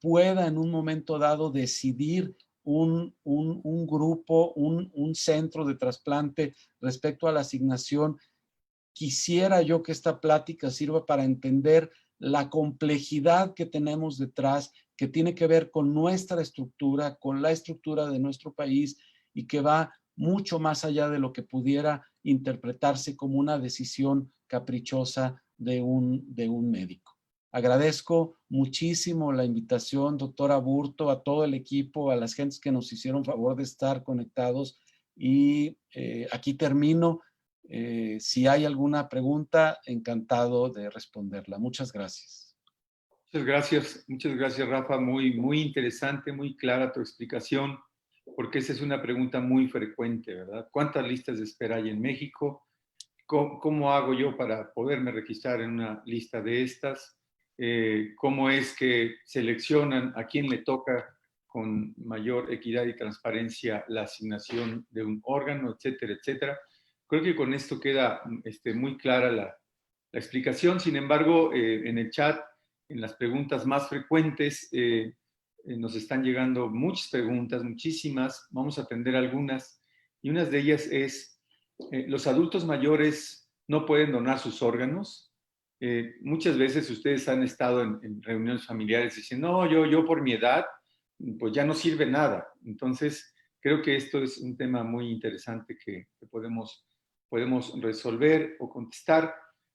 pueda en un momento dado decidir un grupo, un centro de trasplante respecto a la asignación, quisiera yo que esta plática sirva para entender la complejidad que tenemos detrás, que tiene que ver con nuestra estructura, con la estructura de nuestro país, y que va mucho más allá de lo que pudiera interpretarse como una decisión caprichosa de un médico. Agradezco muchísimo la invitación, doctora Burto, a todo el equipo, a las gentes que nos hicieron favor de estar conectados, y aquí termino. Si hay alguna pregunta, encantado de responderla. Muchas gracias. Muchas gracias, Rafa. Muy interesante, muy clara tu explicación, porque esa es una pregunta muy frecuente, ¿verdad? ¿Cuántas listas de espera hay en México? ¿Cómo hago yo para poderme registrar en una lista de estas? ¿Cómo es que seleccionan a quién le toca con mayor equidad y transparencia la asignación de un órgano, etcétera, etcétera? Creo que con esto queda muy clara la explicación. Sin embargo, en el chat, en las preguntas más frecuentes, nos están llegando muchas preguntas, muchísimas. Vamos a atender algunas. Y una de ellas es, los adultos mayores no pueden donar sus órganos. Muchas veces ustedes han estado en reuniones familiares y dicen, no, yo por mi edad, pues ya no sirve nada. Entonces, creo que esto es un tema muy interesante que podemos resolver o contestar.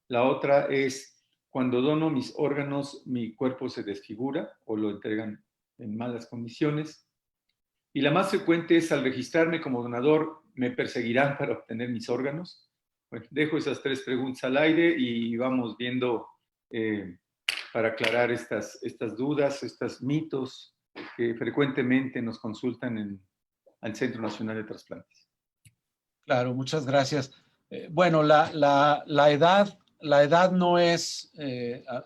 La otra es, cuando dono mis órganos, mi cuerpo se desfigura o lo entregan en malas condiciones. Y la más frecuente es, al registrarme como donador, ¿me perseguirán para obtener mis órganos? Bueno, dejo esas tres preguntas al aire y vamos viendo para aclarar estas dudas, estos mitos que frecuentemente nos consultan al Centro Nacional de Trasplantes. Claro, muchas gracias. Bueno, la edad no es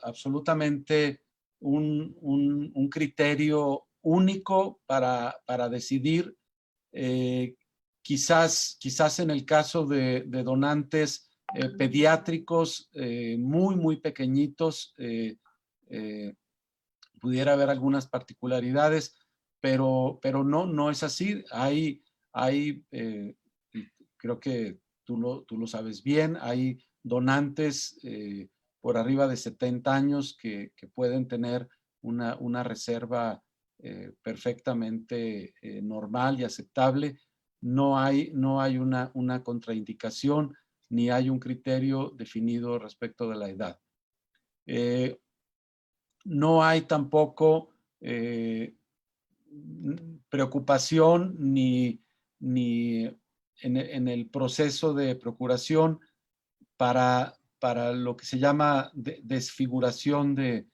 absolutamente un criterio único para decidir. Quizás en el caso de donantes pediátricos muy pequeñitos, pudiera haber algunas particularidades, pero no es así. Hay creo que tú lo sabes bien, hay donantes por arriba de 70 años que pueden tener una reserva perfectamente normal y aceptable. No hay una contraindicación ni hay un criterio definido respecto de la edad. no hay tampoco preocupación ni en el proceso de procuración para lo que se llama desfiguración de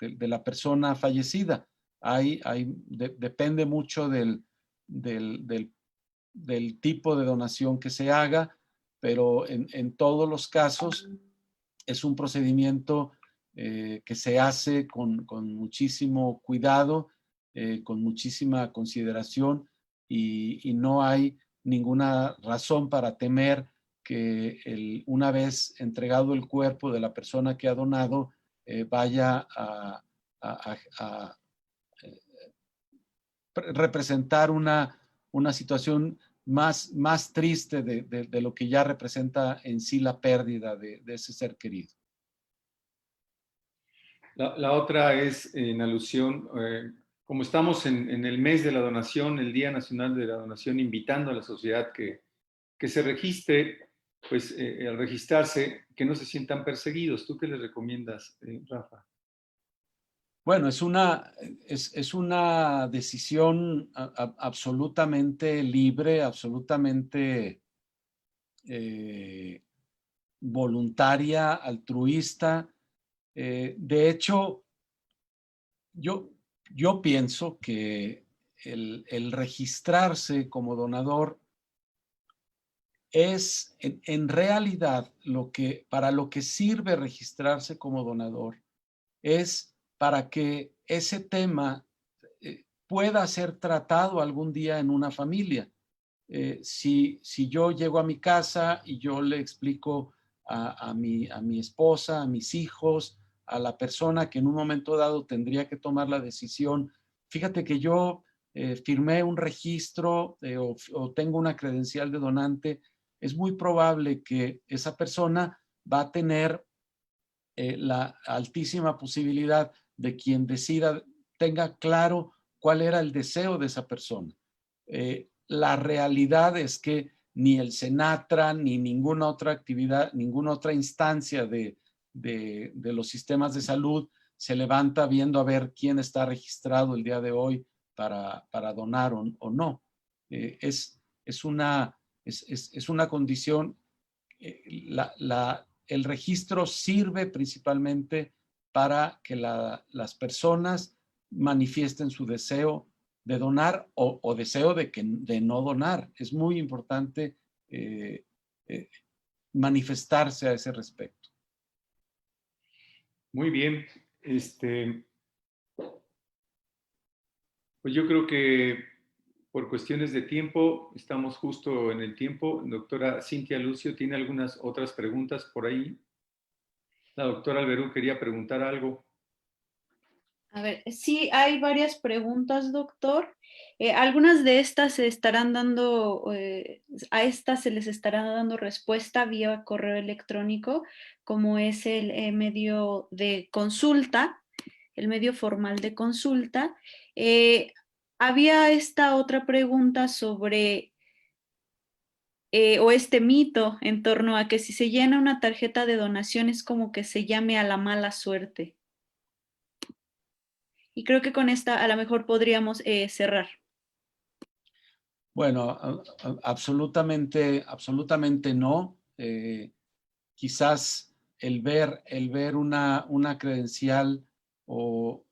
la persona fallecida. Depende mucho del tipo de donación que se haga, pero en todos los casos es un procedimiento que se hace con muchísimo cuidado, con muchísima consideración, y no hay ninguna razón para temer que una vez entregado el cuerpo de la persona que ha donado, vaya a representar una situación más triste de lo que ya representa en sí la pérdida de ese ser querido. La otra es en alusión, como estamos en el mes de la donación, el Día Nacional de la Donación, invitando a la sociedad que se registre, pues al registrarse, que no se sientan perseguidos. ¿Tú qué les recomiendas, Rafa? Bueno, es una decisión absolutamente libre, absolutamente voluntaria, altruista. De hecho, yo pienso que el registrarse como donador es en realidad para lo que sirve registrarse como donador es para que ese tema pueda ser tratado algún día en una familia. Si yo llego a mi casa y yo le explico a mi esposa, a mis hijos, a la persona que en un momento dado tendría que tomar la decisión, fíjate que yo firmé un registro o tengo una credencial de donante, es muy probable que esa persona va a tener la altísima posibilidad de quien decida tenga claro cuál era el deseo de esa persona. La realidad es que ni el Senatra ni ninguna otra actividad, ninguna otra instancia de los sistemas de salud se levanta viendo a ver quién está registrado el día de hoy para donar o no. Es una condición, el registro sirve principalmente para que las personas manifiesten su deseo de donar o deseo de no donar. Es muy importante manifestarse a ese respecto. Muy bien. Pues yo creo que por cuestiones de tiempo, estamos justo en el tiempo. Doctora Cintia Lucio, ¿tiene algunas otras preguntas por ahí? La doctora Alberú quería preguntar algo. A ver, sí, hay varias preguntas, doctor. Algunas de estas se estarán dando, a estas se les estará dando respuesta vía correo electrónico, como es el medio de consulta, el medio formal de consulta. Había esta otra pregunta sobre, o este mito en torno a que si se llena una tarjeta de donación es como que se llame a la mala suerte. Y creo que con esta a lo mejor podríamos cerrar. Bueno, absolutamente no. Quizás el ver una credencial o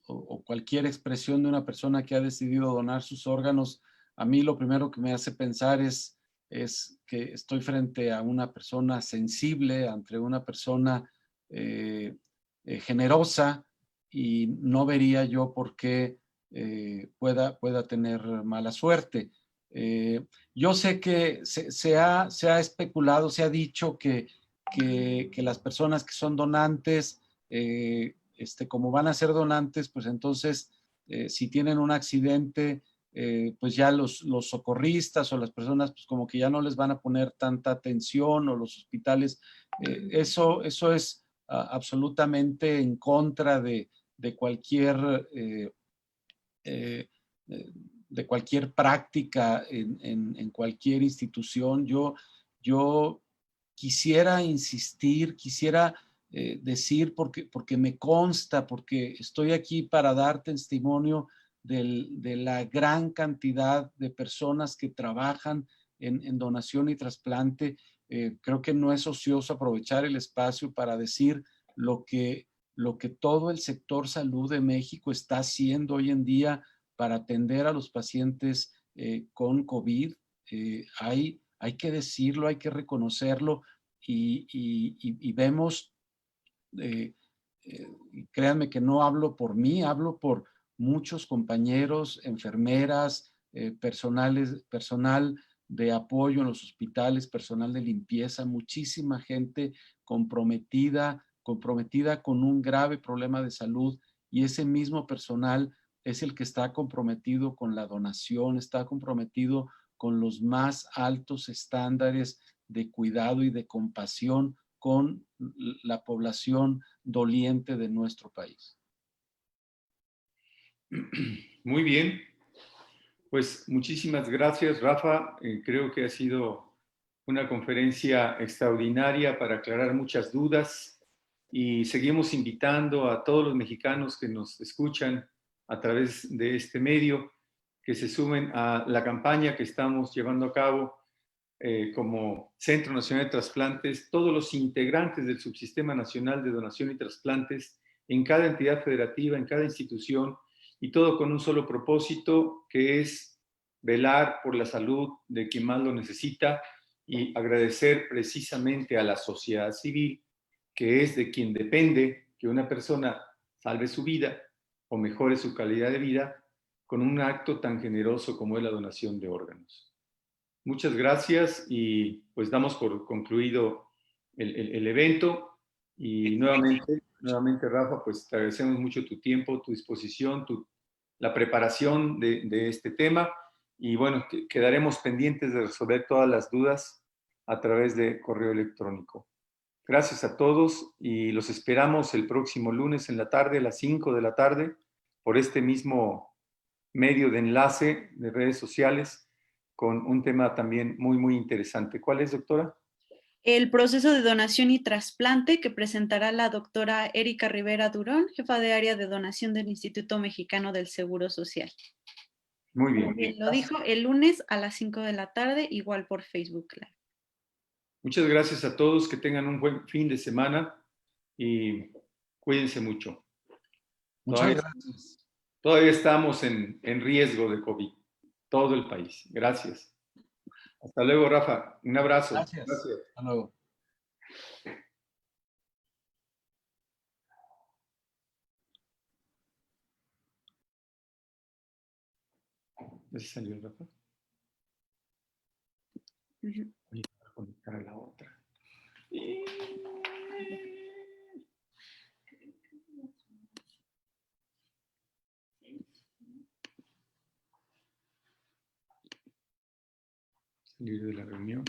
cualquier expresión de una persona que ha decidido donar sus órganos, a mí lo primero que me hace pensar es que estoy frente a una persona sensible, ante una persona generosa, y no vería yo por qué pueda tener mala suerte. Yo sé que se ha especulado, se ha dicho que las personas que son donantes, como van a ser donantes, pues entonces si tienen un accidente, pues ya los socorristas o las personas, pues como que ya no les van a poner tanta atención, o los hospitales. Eso es absolutamente en contra de cualquier de cualquier práctica en cualquier institución. Yo quisiera insistir, quisiera decir porque me consta, porque estoy aquí para dar testimonio de la gran cantidad de personas que trabajan en donación y trasplante. Creo que no es ocioso aprovechar el espacio para decir lo que todo el sector salud de México está haciendo hoy en día para atender a los pacientes con COVID. Hay que decirlo, hay que reconocerlo y vemos, créanme que no hablo por mí, hablo por muchos compañeros, enfermeras, personal de apoyo en los hospitales, personal de limpieza, muchísima gente comprometida con un grave problema de salud, y ese mismo personal es el que está comprometido con la donación, está comprometido con los más altos estándares de cuidado y de compasión con la población doliente de nuestro país. Muy bien. Pues muchísimas gracias, Rafa. Creo que ha sido una conferencia extraordinaria para aclarar muchas dudas, y seguimos invitando a todos los mexicanos que nos escuchan a través de este medio que se sumen a la campaña que estamos llevando a cabo como Centro Nacional de Trasplantes, todos los integrantes del Subsistema Nacional de Donación y Trasplantes en cada entidad federativa, en cada institución, y todo con un solo propósito, que es velar por la salud de quien más lo necesita y agradecer precisamente a la sociedad civil, que es de quien depende que una persona salve su vida o mejore su calidad de vida con un acto tan generoso como es la donación de órganos. Muchas gracias, y pues damos por concluido el evento, y nuevamente Rafa, pues te agradecemos mucho tu tiempo, tu disposición, la preparación de este tema, y bueno, quedaremos pendientes de resolver todas las dudas a través de correo electrónico. Gracias a todos, y los esperamos el próximo lunes en la tarde, a las 5 de la tarde, por este mismo medio de enlace de redes sociales, con un tema también muy, muy interesante. ¿Cuál es, doctora? El proceso de donación y trasplante, que presentará la doctora Erika Rivera Durón, jefa de área de donación del Instituto Mexicano del Seguro Social. Muy bien. Lo dijo, el lunes a las 5 de la tarde, igual por Facebook Live. Muchas gracias a todos, que tengan un buen fin de semana y cuídense mucho. Muchas gracias. Todavía estamos en riesgo de COVID, todo el país. Gracias. Hasta luego, Rafa. Un abrazo. Gracias. Hasta luego. ¿Ya se salió, Rafa? Voy a conectar a la otra. Salir de la reunión.